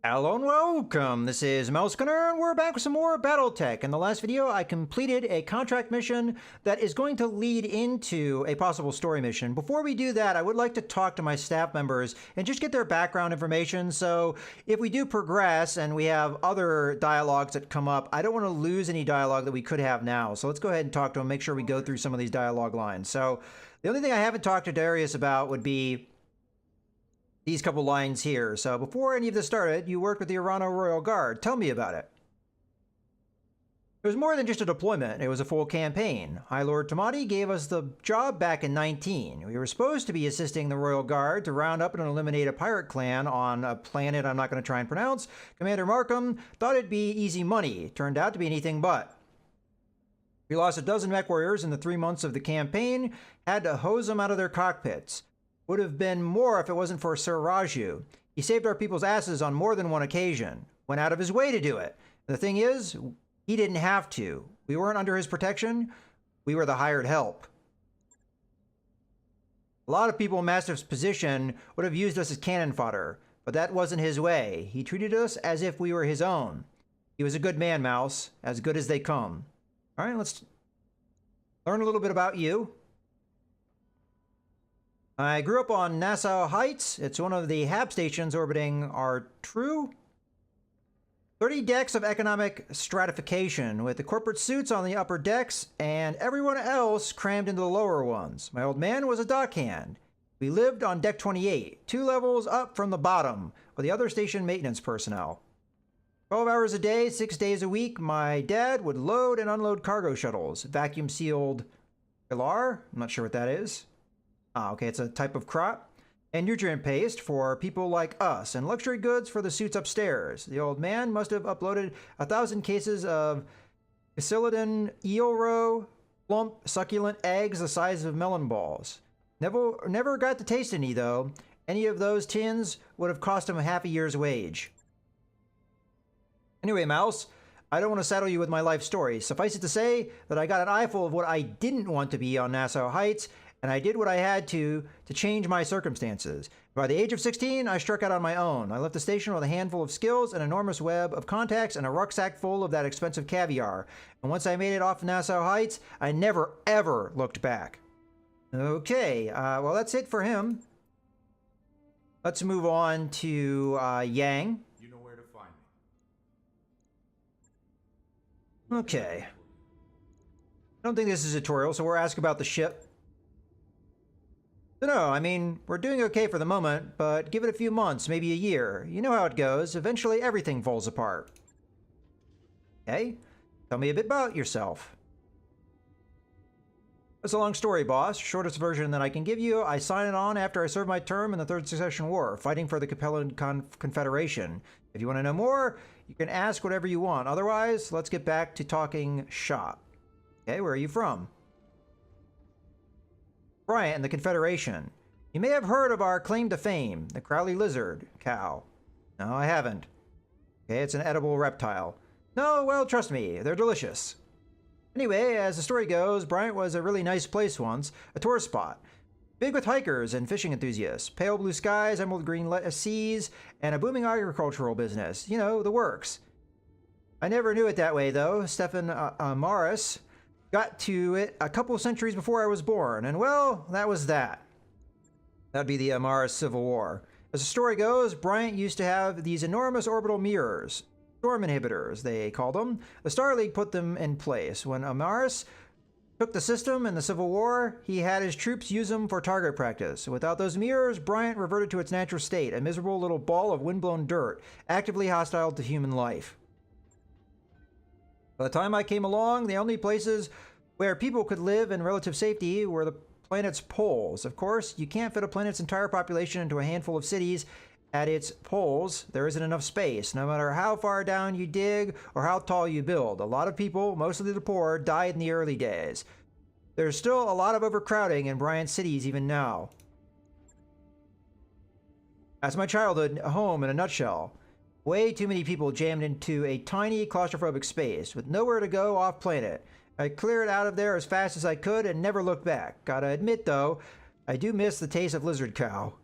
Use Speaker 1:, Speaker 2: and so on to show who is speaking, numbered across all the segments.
Speaker 1: Hello and welcome, this is Melskinner, and we're back with some more BattleTech. In the last video, I completed a contract mission that is going to lead into a possible story mission. Before we do that, I would like to talk to my staff members and just get their background information, so if we do progress and we have other dialogues that come up, I don't want to lose any dialogue that we could have now. So let's go ahead and talk to them, make sure we go through some of these dialogue lines. So the only thing I haven't talked to Darius about would be these couple lines here. So before any of this started, you worked with the Urano Royal Guard. Tell me about it. It was more than just a deployment. It was a full campaign. High Lord Tamati gave us the job back in 19. We were supposed to be assisting the Royal Guard to round up and eliminate a pirate clan on a planet I'm not going to try and pronounce. Commander Markham thought it'd be easy money. Turned out to be anything but. We lost a dozen mech warriors in the 3 months of the campaign. Had to hose them out of their cockpits. Would have been more if it wasn't for Sir Raju. He saved our people's asses on more than one occasion. Went out of his way to do it. The thing is, he didn't have to. We weren't under his protection. We were the hired help. A lot of people in Mastiff's position would have used us as cannon fodder, but that wasn't his way. He treated us as if we were his own. He was a good man, Mouse. As good as they come. All right, let's learn a little bit about you. I grew up on Nassau Heights. It's one of the HAB stations orbiting our true 30 decks of economic stratification, with the corporate suits on the upper decks and everyone else crammed into the lower ones. My old man was a dockhand. We lived on deck 28, 2 levels up from the bottom, with the other station maintenance personnel. 12 hours a day, 6 days a week, my dad would load and unload cargo shuttles, vacuum-sealed pilar, I'm not sure what that is. Okay, it's a type of crop. And nutrient paste for people like us, and luxury goods for the suits upstairs. The old man must have uploaded 1,000 cases of Caecilian eel roe, plump, succulent eggs the size of melon balls. Never got to taste any, though. Any of those tins would have cost him half a year's wage. Anyway, Mouse, I don't want to saddle you with my life story. Suffice it to say that I got an eyeful of what I didn't want to be on Nassau Heights, and I did what I had to change my circumstances. By the age of 16, I struck out on my own. I left the station with a handful of skills, an enormous web of contacts, and a rucksack full of that expensive caviar. And once I made it off Nassau Heights, I never, ever looked back. Okay, well, that's it for him. Let's move on to Yang.
Speaker 2: You know where to find me.
Speaker 1: Okay. I don't think this is a tutorial, so we're asking about the ship. No, I mean, we're doing okay for the moment, but give it a few months, maybe a year. You know how it goes. Eventually, everything falls apart. Okay? Tell me a bit about yourself. It's a long story, boss. Shortest version that I can give you. I signed on after I served my term in the Third Succession War, fighting for the Capellan Confederation. If you want to know more, you can ask whatever you want. Otherwise, let's get back to talking shop. Okay, where are you from? Bryant and the Confederation. You may have heard of our claim to fame, the Crowley lizard cow. No, I haven't. Okay, it's an edible reptile. No, well, trust me, they're delicious. Anyway, as the story goes, Bryant was a really nice place once, a tourist spot. Big with hikers and fishing enthusiasts, pale blue skies, emerald green seas, and a booming agricultural business. You know, the works. I never knew it that way, though. Stephen Morris got to it a couple centuries before I was born, and well, that was that. That'd be the Amaris Civil War. As the story goes, Bryant used to have these enormous orbital mirrors, storm inhibitors, they called them. The Star League put them in place. When Amaris took the system in the Civil War, he had his troops use them for target practice. Without those mirrors, Bryant reverted to its natural state, a miserable little ball of windblown dirt, actively hostile to human life. By the time I came along, the only places where people could live in relative safety were the planet's poles. Of course, you can't fit a planet's entire population into a handful of cities. At its poles, there isn't enough space, no matter how far down you dig or how tall you build. A lot of people, mostly the poor, died in the early days. There's still a lot of overcrowding in Bryant cities even now. That's my childhood home in a nutshell. Way too many people jammed into a tiny claustrophobic space with nowhere to go off planet. I cleared out of there as fast as I could and never looked back. Gotta admit, though, I do miss the taste of lizard cow.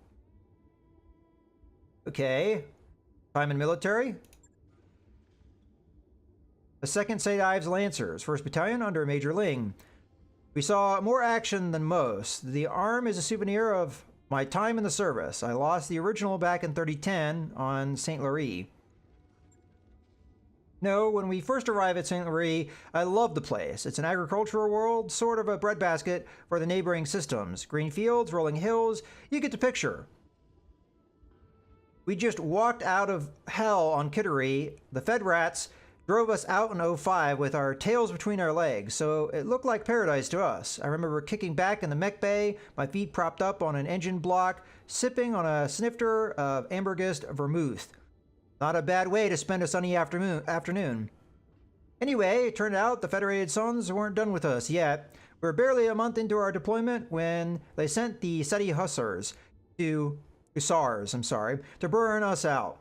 Speaker 1: Okay. Time in military. The 2nd St. Ives Lancers, 1st Battalion under Major Ling. We saw more action than most. The arm is a souvenir of my time in the service. I lost the original back in 3010 on St. Laurie. No, when we first arrive at St. Laurie, I love the place. It's an agricultural world, sort of a breadbasket for the neighboring systems. Green fields, rolling hills, you get the picture. We just walked out of hell on Kittery. The Fed rats drove us out in 05 with our tails between our legs, so it looked like paradise to us. I remember kicking back in the mech bay, my feet propped up on an engine block, sipping on a snifter of Ambergist vermouth. Not a bad way to spend a sunny afternoon. Anyway, it turned out the Federated Sons weren't done with us yet. We were barely a month into our deployment when they sent the SETI Hussars to burn us out.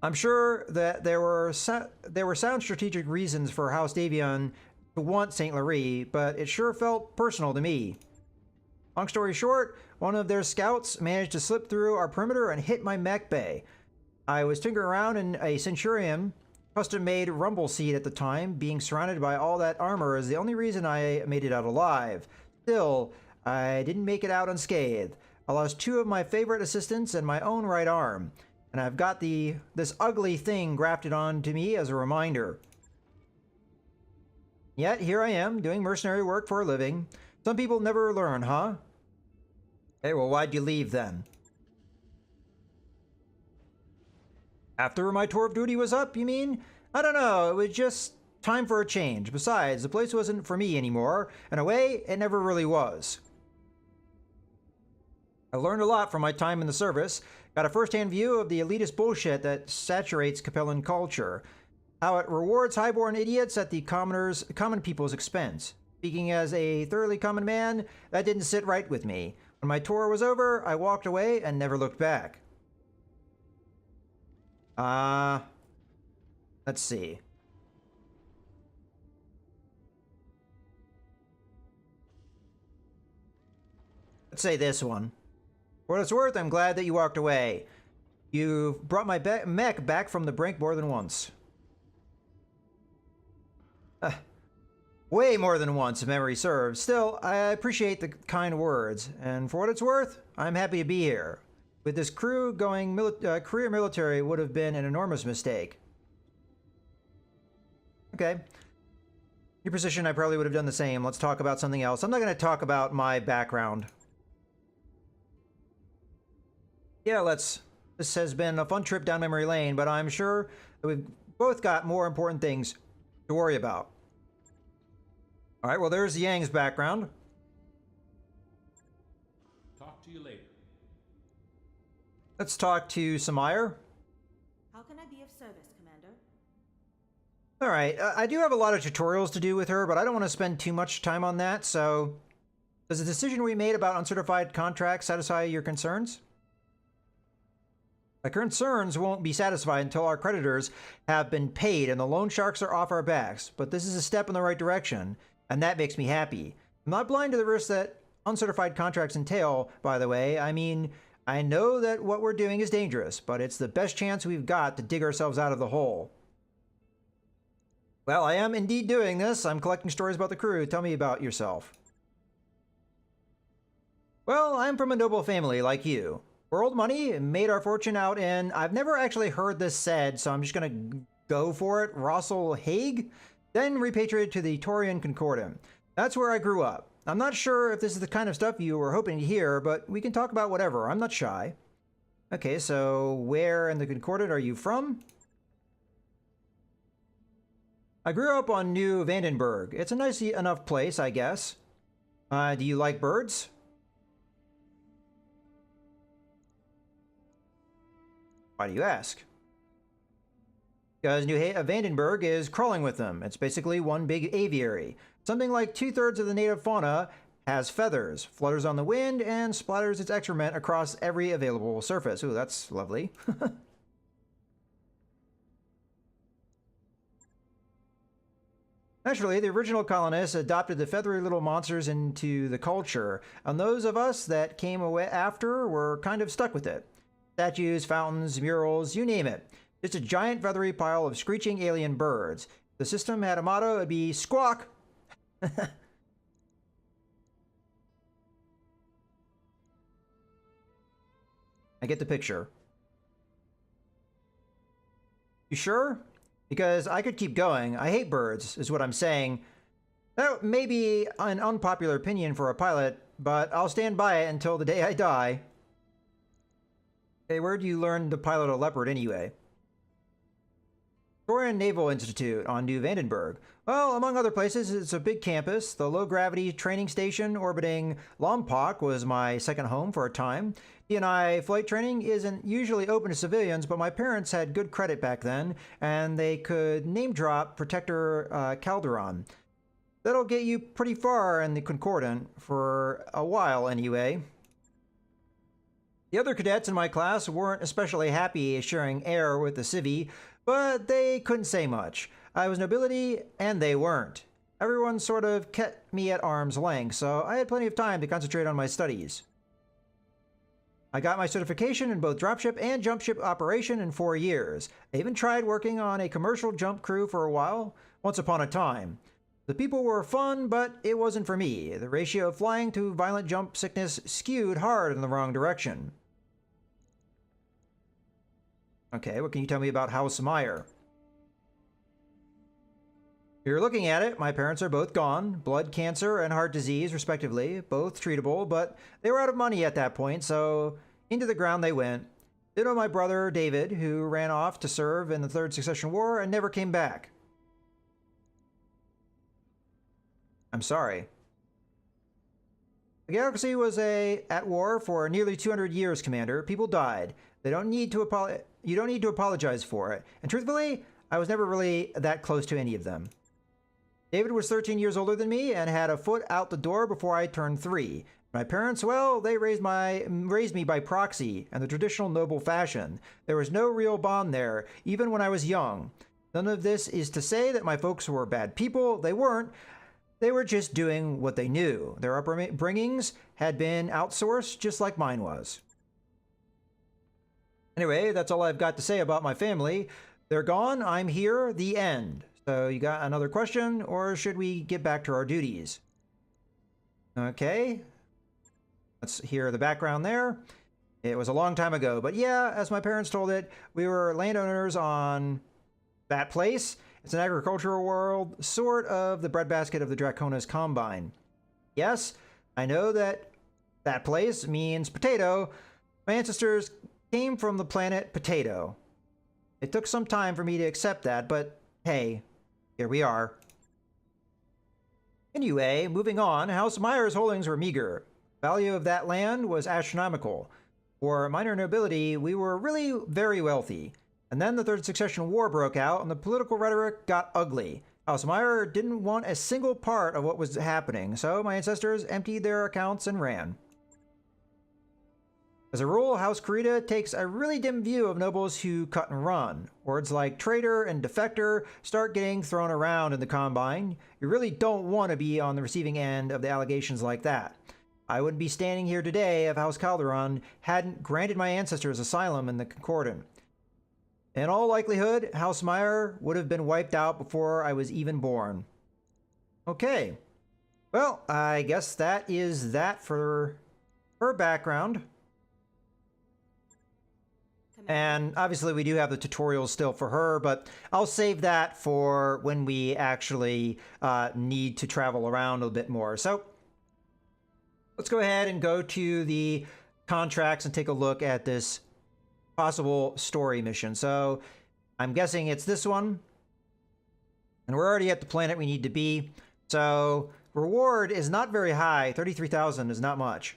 Speaker 1: I'm sure that there were sound strategic reasons for House Davion to want St. Laurie, but it sure felt personal to me. Long story short, one of their scouts managed to slip through our perimeter and hit my mech bay. I was tinkering around in a Centurion custom-made rumble seat at the time. Being surrounded by all that armor is the only reason I made it out alive. Still, I didn't make it out unscathed. I lost 2 of my favorite assistants and my own right arm, and I've got this ugly thing grafted onto me as a reminder. Yet here I am, doing mercenary work for a living. Some people never learn, huh? Hey, well, why'd you leave then? After my tour of duty was up, you mean? I don't know, it was just time for a change. Besides, the place wasn't for me anymore. In a way, it never really was. I learned a lot from my time in the service. Got a first-hand view of the elitist bullshit that saturates Capellan culture. How it rewards highborn idiots at the common people's expense. Speaking as a thoroughly common man, that didn't sit right with me. When my tour was over, I walked away and never looked back. Let's see. Let's say this one. For what it's worth, I'm glad that you walked away. You've brought my mech back from the brink more than once. Way more than once, if memory serves. Still, I appreciate the kind words, and for what it's worth, I'm happy to be here. With this crew going career military would have been an enormous mistake. Okay. Your position, I probably would have done the same. Let's talk about something else. I'm not going to talk about my background. Yeah, this has been a fun trip down memory lane, but I'm sure that we've both got more important things to worry about. All right, well, there's Yang's background.
Speaker 2: Talk to you later.
Speaker 1: Let's talk to Samire.
Speaker 3: How can I be of service, Commander?
Speaker 1: All right, I do have a lot of tutorials to do with her, but I don't want to spend too much time on that, so does the decision we made about uncertified contracts satisfy your concerns? My concerns won't be satisfied until our creditors have been paid and the loan sharks are off our backs, but this is a step in the right direction, and that makes me happy. I'm not blind to the risks that uncertified contracts entail, by the way. I mean, I know that what we're doing is dangerous, but it's the best chance we've got to dig ourselves out of the hole. Well, I am indeed doing this. I'm collecting stories about the crew. Tell me about yourself. Well, I'm from a noble family like you. World money, made our fortune out in, I've never actually heard this said, so I'm just going to go for it, Rossel Hague, then repatriated to the Taurian Concordat. That's where I grew up. I'm not sure if this is the kind of stuff you were hoping to hear, but we can talk about whatever. I'm not shy. Okay, so where in the Concordat are you from? I grew up on New Vandenberg. It's a nice enough place, I guess. Do you like birds? Why do you ask? Because New Vandenberg is crawling with them. It's basically one big aviary. Something like 2/3 of the native fauna has feathers, flutters on the wind, and splatters its excrement across every available surface. Ooh, that's lovely. Naturally, the original colonists adopted the feathery little monsters into the culture, and those of us that came away after were kind of stuck with it. Statues, fountains, murals, you name it. Just a giant feathery pile of screeching alien birds. If the system had a motto, it'd be squawk! I get the picture. You sure? Because I could keep going. I hate birds, is what I'm saying. That may be an unpopular opinion for a pilot, but I'll stand by it until the day I die. Hey, where'd you learn to pilot a Leopard anyway? Victorian Naval Institute on New Vandenberg. Well, among other places, it's a big campus. The low-gravity training station orbiting Lompoc was my second home for a time. D&I flight training isn't usually open to civilians, but my parents had good credit back then, and they could name-drop Protector Calderon. That'll get you pretty far in the Concordant, for a while anyway. The other cadets in my class weren't especially happy sharing air with the civvy, but they couldn't say much. I was nobility, and they weren't. Everyone sort of kept me at arm's length, so I had plenty of time to concentrate on my studies. I got my certification in both dropship and jumpship operation in 4 years. I even tried working on a commercial jump crew for a while, once upon a time. The people were fun, but it wasn't for me. The ratio of flying to violent jump sickness skewed hard in the wrong direction. Okay, what can you tell me about House Meyer? If you're looking at it, my parents are both gone. Blood cancer and heart disease, respectively. Both treatable, but they were out of money at that point, so into the ground they went. Ditto my brother, David, who ran off to serve in the Third Succession War and never came back. I'm sorry. The galaxy was at war for nearly 200 years, Commander. People died. You don't need to apologize for it. And truthfully, I was never really that close to any of them. David was 13 years older than me and had a foot out the door before I turned 3. My parents, well, they raised me by proxy in the traditional noble fashion. There was no real bond there, even when I was young. None of this is to say that my folks were bad people. They weren't. They were just doing what they knew. Their upbringings had been outsourced, just like mine was. Anyway, that's all I've got to say about my family. They're gone, I'm here, the end. So you got another question, or should we get back to our duties? Okay. Let's hear the background there. It was a long time ago, but yeah, as my parents told it, we were landowners on that place. It's an agricultural world, sort of the breadbasket of the Draconis Combine. Yes, I know that that place means potato. My ancestors came from the planet Potato. It took some time for me to accept that, but hey, here we are. Anyway, moving on, House Meyer's holdings were meager. Value of that land was astronomical. For minor nobility, we were really very wealthy. And then the Third Succession War broke out, and the political rhetoric got ugly. House Meyer didn't want a single part of what was happening, so my ancestors emptied their accounts and ran. As a rule, House Kurita takes a really dim view of nobles who cut and run. Words like traitor and defector start getting thrown around in the Combine. You really don't want to be on the receiving end of the allegations like that. I wouldn't be standing here today if House Calderon hadn't granted my ancestors asylum in the Concordant. In all likelihood, House Meyer would have been wiped out before I was even born. Okay. Well, I guess that is that for her background. And obviously we do have the tutorials still for her, but I'll save that for when we actually need to travel around a bit more. So let's go ahead and go to the contracts and take a look at this possible story mission. So I'm guessing it's this one. And we're already at the planet we need to be. So reward is not very high. 33,000 is not much.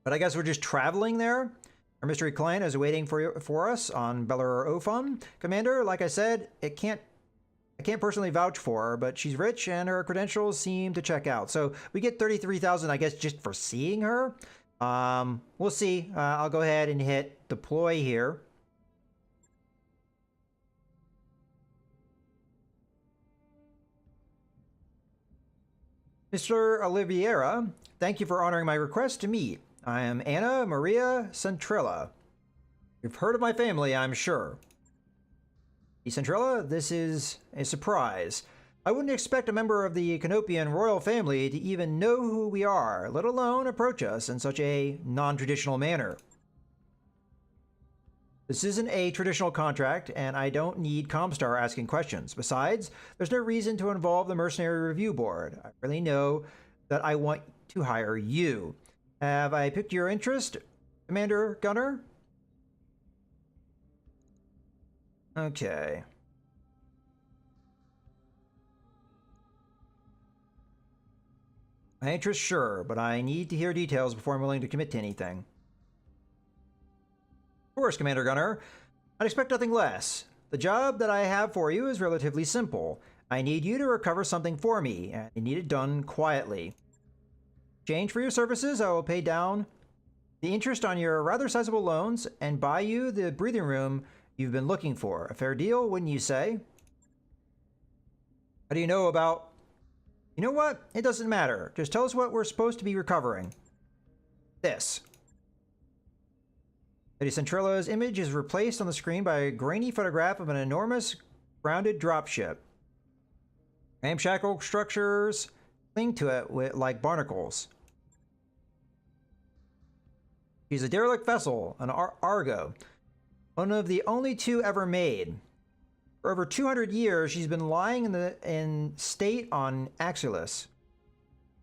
Speaker 1: But I guess we're just traveling there. Our mystery client is waiting for us on Beller Ophon. Commander, like I said, I can't personally vouch for her, but she's rich and her credentials seem to check out. So we get 33,000, I guess, just for seeing her. We'll see. I'll go ahead and hit deploy here. Mr. Oliveira, thank you for honoring my request to meet. I am Anna Maria Centrella. You've heard of my family, I'm sure. Centrella, this is a surprise. I wouldn't expect a member of the Canopian royal family to even know who we are, let alone approach us in such a non-traditional manner. This isn't a traditional contract, and I don't need Comstar asking questions. Besides, there's no reason to involve the Mercenary Review Board. I really know that I want to hire you. Have I piqued your interest, Commander Gunner? Okay. My interest, sure, but I need to hear details before I'm willing to commit to anything. Of course, Commander Gunner. I'd expect nothing less. The job that I have for you is relatively simple. I need you to recover something for me, and I need it done quietly. In exchange for your services, I will pay down the interest on your rather sizable loans and buy you the breathing room you've been looking for. A fair deal, wouldn't you say? How do you know about... You know what? It doesn't matter. Just tell us what we're supposed to be recovering. This. Lady Centrella's image is replaced on the screen by a grainy photograph of an enormous grounded dropship. Ramshackle structures cling to it like barnacles. She's a derelict vessel, an Argo, one of the only two ever made. For over 200 years, she's been lying in state on Axilus,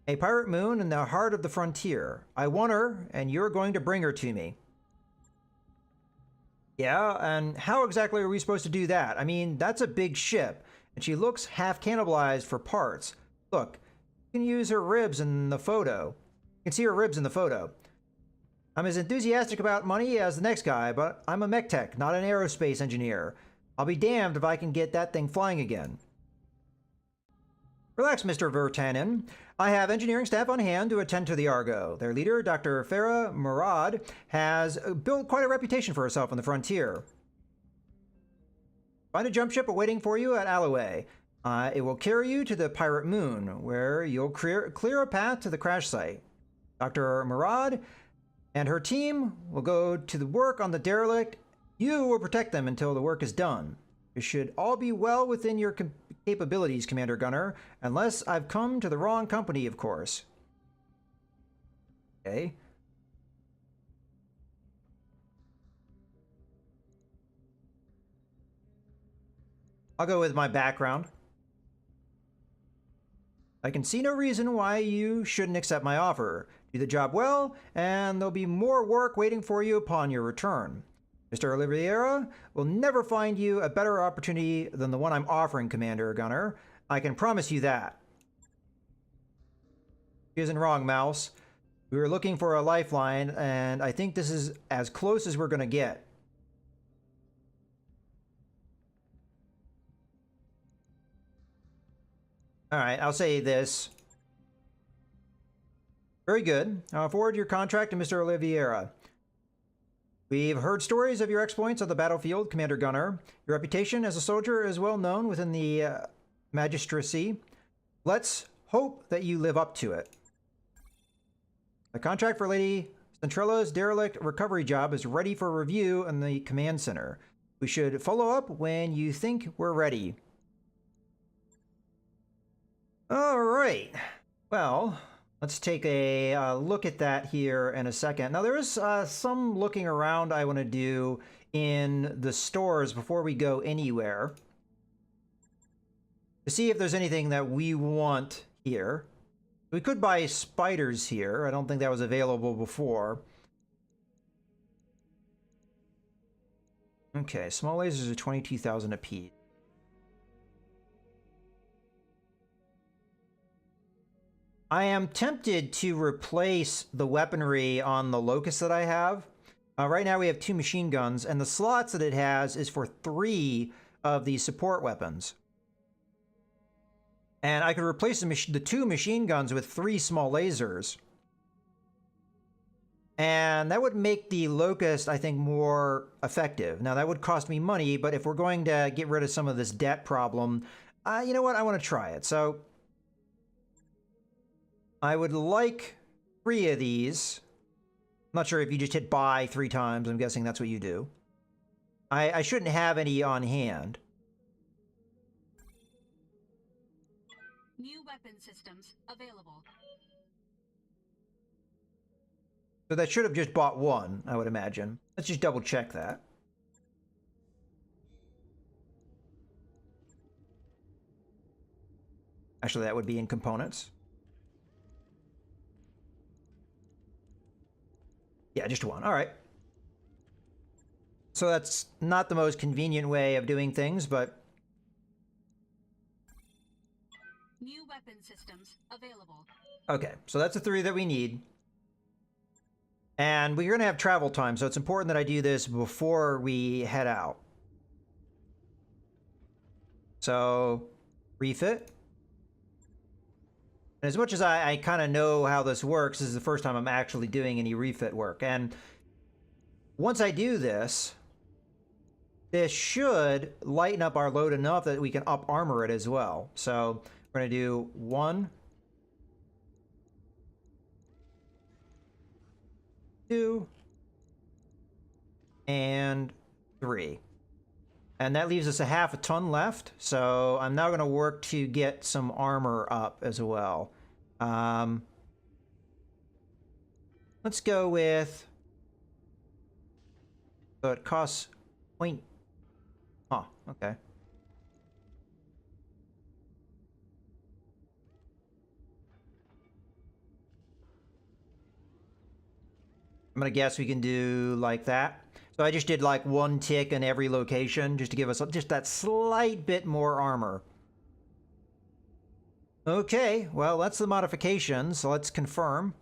Speaker 1: a pirate moon in the heart of the frontier. I want her, and you're going to bring her to me. Yeah, and how exactly are we supposed to do that? I mean, that's a big ship, and she looks half cannibalized for parts. Look, you can use her ribs in the photo. You can see her ribs in the photo. I'm as enthusiastic about money as the next guy, but I'm a mech tech, not an aerospace engineer. I'll be damned if I can get that thing flying again. Relax, Mr. Vertanen. I have engineering staff on hand to attend to the Argo. Their leader, Dr. Farah Murad, has built quite a reputation for herself on the frontier. Find a jump ship awaiting for you at Alloway. It will carry you to the pirate moon, where you'll clear a path to the crash site. Dr. Murad and her team will go to the work on the derelict. You will protect them until the work is done. It should all be well within your capabilities, Commander Gunner, unless I've come to the wrong company, of course. Okay. I'll go with my background. I can see no reason why you shouldn't accept my offer. Do the job well, and there'll be more work waiting for you upon your return. Mr. Oliveira will never find you a better opportunity than the one I'm offering, Commander Gunner. I can promise you that. She isn't wrong, Mouse. We were looking for a lifeline, and I think this is as close as we're going to get. All right, I'll say this. Very good. I'll forward your contract to Mr. Oliveira. We've heard stories of your exploits on the battlefield, Commander Gunner. Your reputation as a soldier is well known within the magistracy. Let's hope that you live up to it. The contract for Lady Centrella's derelict recovery job is ready for review in the command center. We should follow up when you think we're ready. All right. Well, let's take a look at that here in a second. Now, there is some looking around I want to do in the stores before we go anywhere to see if there's anything that we want here. We could buy spiders here. I don't think that was available before. Okay, small lasers are 22,000 apiece. I am tempted to replace the weaponry on the Locust that I have. Right now we have 2 machine guns, and the slots that it has is for 3 of the support weapons. And I could replace the 2 machine guns with 3 small lasers. And that would make the Locust, I think, more effective. Now, that would cost me money, but if we're going to get rid of some of this debt problem, you know what? I want to try it. So I would like 3 of these. not sure if you just hit buy 3 times. I'm guessing that's what you do. I shouldn't have any on hand.
Speaker 4: New weapon systems available.
Speaker 1: So that should have just bought 1, I would imagine. Let's just double check that. Actually, that would be in components. Yeah, just 1. All right. So that's not the most convenient way of doing things, but...
Speaker 4: New weapon systems available.
Speaker 1: Okay, so that's the 3 that we need. And we're going to have travel time, so it's important that I do this before we head out. So, refit. And as much as I kind of know how this works, this is the first time I'm actually doing any refit work. And once I do this, this should lighten up our load enough that we can up armor it as well. So we're going to do 1, 2, and 3. And that leaves us a half a ton left. So I'm now going to work to get some armor up as well. Let's go with... So it costs point... Huh, okay. I'm going to guess we can do like that. So I just did like 1 tick in every location just to give us just that slight bit more armor. Okay, well, that's the modification, so let's confirm.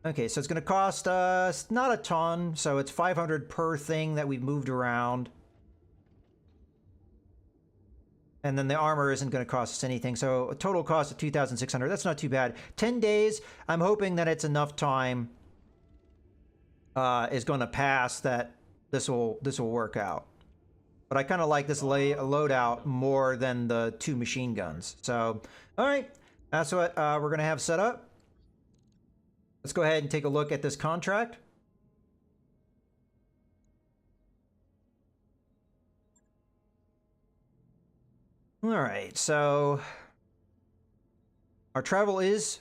Speaker 1: Okay, so it's going to cost us not a ton, so it's 500 per thing that we've moved around. And then the armor isn't going to cost us anything, so a total cost of 2,600. That's not too bad. 10 days, I'm hoping that it's enough time is going to pass that this will work out. But I kind of like this loadout more than the 2 machine guns. So, all right, that's what we're going to have set up. Let's go ahead and take a look at this contract. All right, so our travel is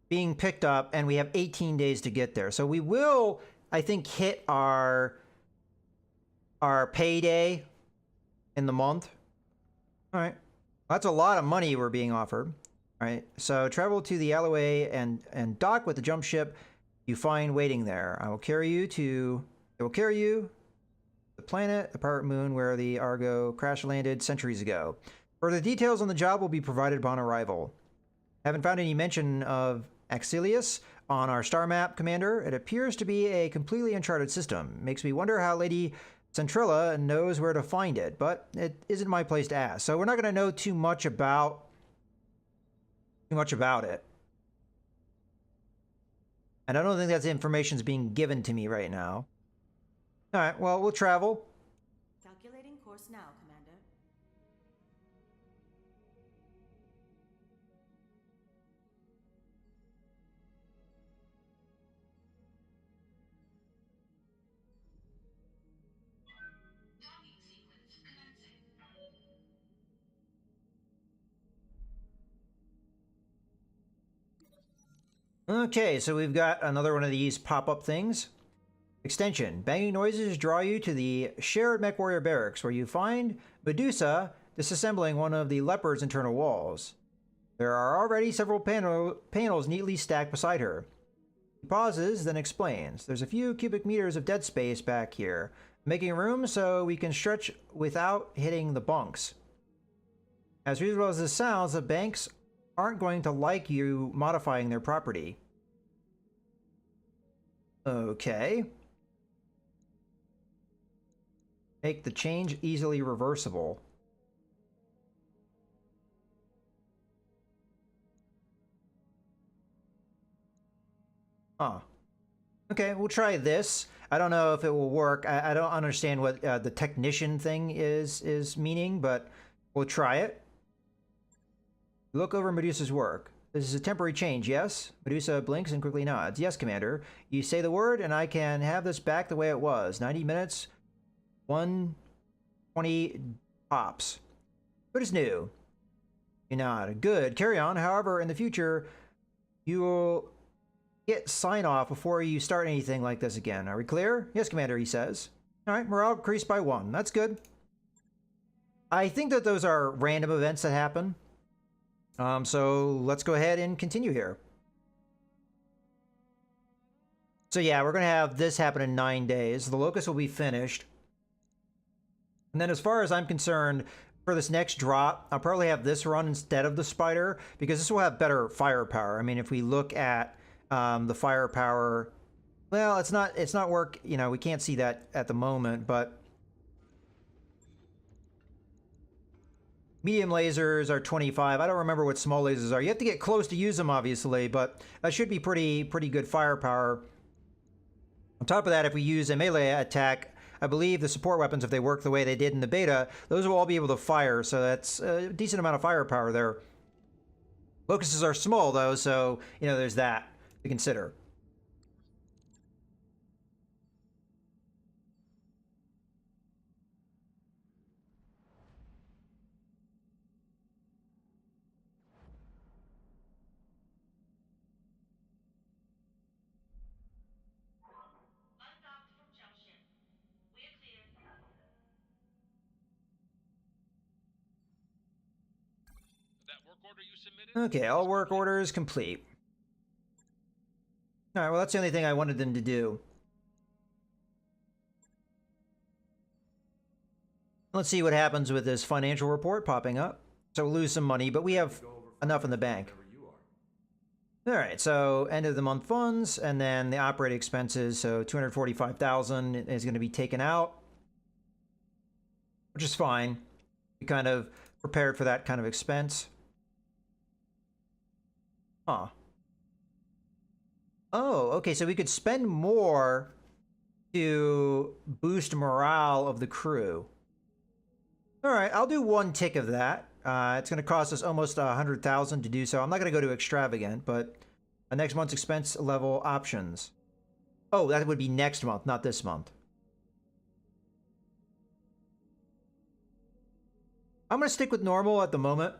Speaker 1: being picked up, and we have 18 days to get there. So we will, I think, hit our payday in the month. All right, that's a lot of money we're being offered. All right, so travel to the alleyway and dock with the jump ship you find waiting there. It will carry you to the planet, the pirate moon, where the Argo crash landed centuries ago. Further details on the job will be provided upon arrival. Haven't found any mention of Axilius on our star map, Commander. It appears to be a completely uncharted system. Makes me wonder how Lady Centrella knows where to find it, but it isn't my place to ask. So we're not going to know too much about it. And I don't think that information is being given to me right now. All right, well, we'll travel.
Speaker 3: Calculating course now, Commander.
Speaker 1: Okay, so we've got another one of these pop-up things. Extension. Banging noises draw you to the shared mech warrior barracks, where you find Medusa disassembling one of the leopard's internal walls. There are already several panels neatly stacked beside her. He pauses, then explains. There's a few cubic meters of dead space back here, making room so we can stretch without hitting the bunks. As reasonable as this sounds, the banks aren't going to like you modifying their property. Okay. Make the change easily reversible. Huh. Okay, we'll try this. I don't know if it will work. I don't understand what the technician thing is meaning, but we'll try it. Look over Medusa's work. This is a temporary change, yes? Medusa blinks and quickly nods. Yes, Commander. You say the word, and I can have this back the way it was. 90 minutes, 120 tops. What is new? You nod. Good. Carry on. However, in the future, you will get sign-off before you start anything like this again. Are we clear? Yes, Commander, he says. All right, morale increased by 1. That's good. I think that those are random events that happen. So let's go ahead and continue here. So yeah, we're going to have this happen in 9 days. The Locust will be finished. And then as far as I'm concerned, for this next drop, I'll probably have this run instead of the Spider, because this will have better firepower. I mean, if we look at the firepower, well, it's not work, you know, we can't see that at the moment, but medium lasers are 25. I don't remember what small lasers are. You have to get close to use them, obviously, but that should be pretty good firepower. On top of that, if we use a melee attack, I believe the support weapons, if they work the way they did in the beta, those will all be able to fire, so that's a decent amount of firepower there. Locusts are small, though, so, you know, there's that to consider. Okay, all work orders complete. All right, well, that's the only thing I wanted them to do. Let's see what happens with this financial report popping up. So we'll lose some money, but we have enough in the bank. All right, so end of the month funds, and then the operating expenses. So 245,000 is going to be taken out, which is fine. We kind of prepared for that kind of expense. Huh. Oh, okay, so we could spend more to boost morale of the crew. All right, I'll do 1 tick of that. It's going to cost us almost 100,000 to do so. I'm not going to go to extravagant, but next month's expense level options. Oh, that would be next month, not this month. I'm going to stick with normal at the moment,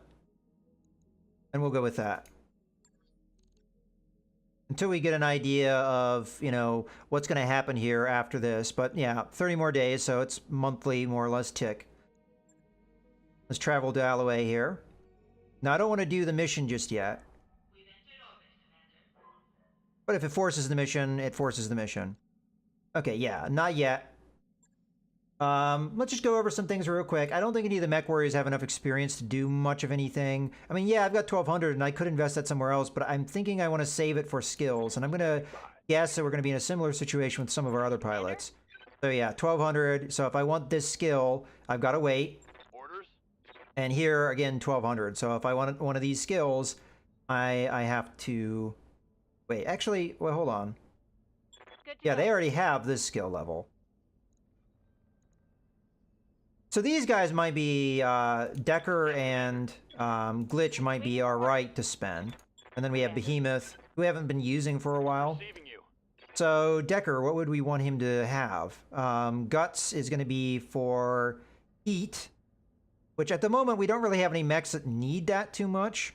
Speaker 1: and we'll go with that. Until we get an idea of, you know, what's going to happen here after this. But yeah, 30 more days, so it's monthly, more or less, tick. Let's travel to Alloway here. Now, I don't want to do the mission just yet. But if it forces the mission, it forces the mission. Okay, yeah, not yet. Let's just go over some things real quick. I don't think any of the mech warriors have enough experience to do much of anything. I mean, yeah, I've got 1,200, and I could invest that somewhere else, but I'm thinking I want to save it for skills. And I'm going to guess that we're going to be in a similar situation with some of our other pilots. So yeah, 1,200. So if I want this skill, I've got to wait. And here, again, 1,200. So if I want one of these skills, I have to wait. Actually, well, hold on. Yeah, they already have this skill level. So these guys might be, Decker and Glitch might be all right to spend. And then we have Behemoth, who we haven't been using for a while. So Decker, what would we want him to have? Guts is going to be for heat, which at the moment we don't really have any mechs that need that too much.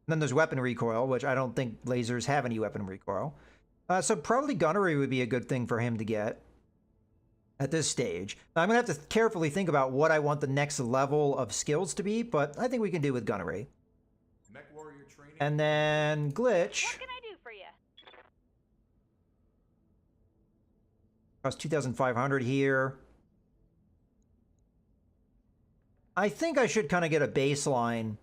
Speaker 1: And then there's weapon recoil, which I don't think lasers have any weapon recoil. So probably gunnery would be a good thing for him to get at this stage. Now, I'm going to have to carefully think about what I want the next level of skills to be, but I think we can do with gunnery.
Speaker 2: Mech warrior training.
Speaker 1: And then Glitch.
Speaker 5: What can I do for you?
Speaker 1: Cost 2,500 here. I think I should kind of get a baseline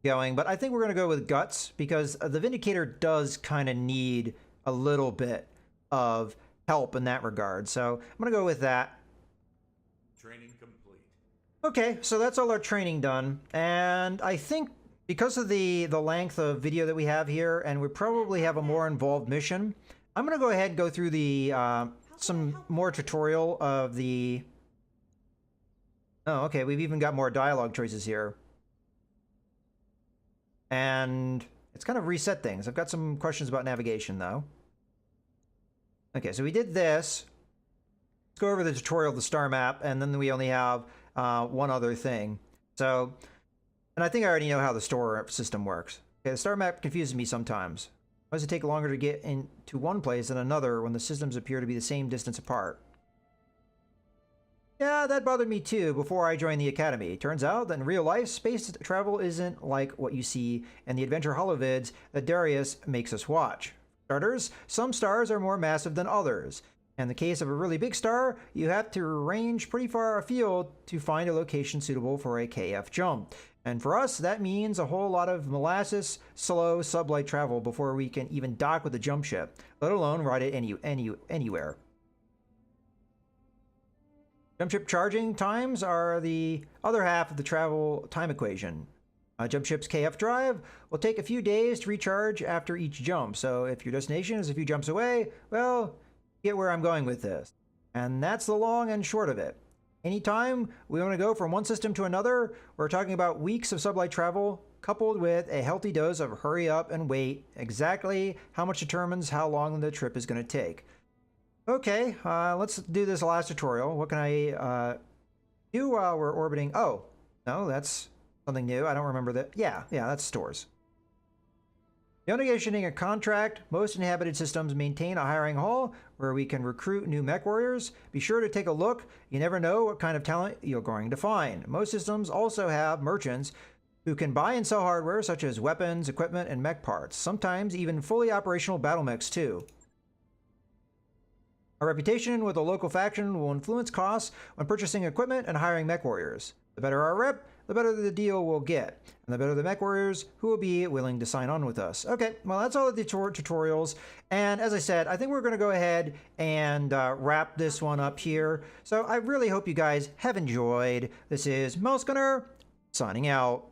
Speaker 1: going, but I think we're going to go with Guts because the Vindicator does kind of need a little bit of help in that regard. So I'm going to go with that.
Speaker 2: Training complete.
Speaker 1: Okay, so that's all our training done. And I think because of the length of video that we have here, and we probably have a more involved mission, I'm going to go ahead and go through the some more tutorial of the... Oh, okay, we've even got more dialogue choices here. And It's kind of reset things. I've got some questions about navigation, though. Okay, so we did this. Let's go over the tutorial of the star map, and then we only have one other thing. So, and I think I already know how the store system works. Okay, the star map confuses me sometimes. Why does it take longer to get into one place than another when the systems appear to be the same distance apart? Yeah, that bothered me too before I joined the Academy. Turns out that in real life, space travel isn't like what you see in the adventure holovids that Darius makes us watch. For starters, some stars are more massive than others. In the case of a really big star, you have to range pretty far afield to find a location suitable for a KF jump. And for us, that means a whole lot of molasses, slow sublight travel before we can even dock with a jump ship, let alone ride it anywhere. Jump ship charging times are the other half of the travel time equation. Jump ship's KF drive will take a few days to recharge after each jump, so if your destination is a few jumps away, well, you get where I'm going with this. And that's the long and short of it. Anytime we want to go from one system to another, we're talking about weeks of sublight travel coupled with a healthy dose of hurry up and wait, exactly how much determines how long the trip is going to take. Okay, let's do this last tutorial. What can I do while we're orbiting? Oh, no, that's something new. I don't remember that. Yeah, that's stores. Beyond negotiating a contract, most inhabited systems maintain a hiring hall where we can recruit new mech warriors. Be sure to take a look. You never know what kind of talent you're going to find. Most systems also have merchants who can buy and sell hardware such as weapons, equipment, and mech parts. Sometimes even fully operational battle mechs too. Our reputation with a local faction will influence costs when purchasing equipment and hiring mech warriors. The better our rep, the better the deal we'll get, and the better the mech warriors who will be willing to sign on with us. Okay, well, that's all of the tutorials, and as I said, I think we're going to go ahead and wrap this one up here. So I really hope you guys have enjoyed. This is Mouse Gunner, signing out.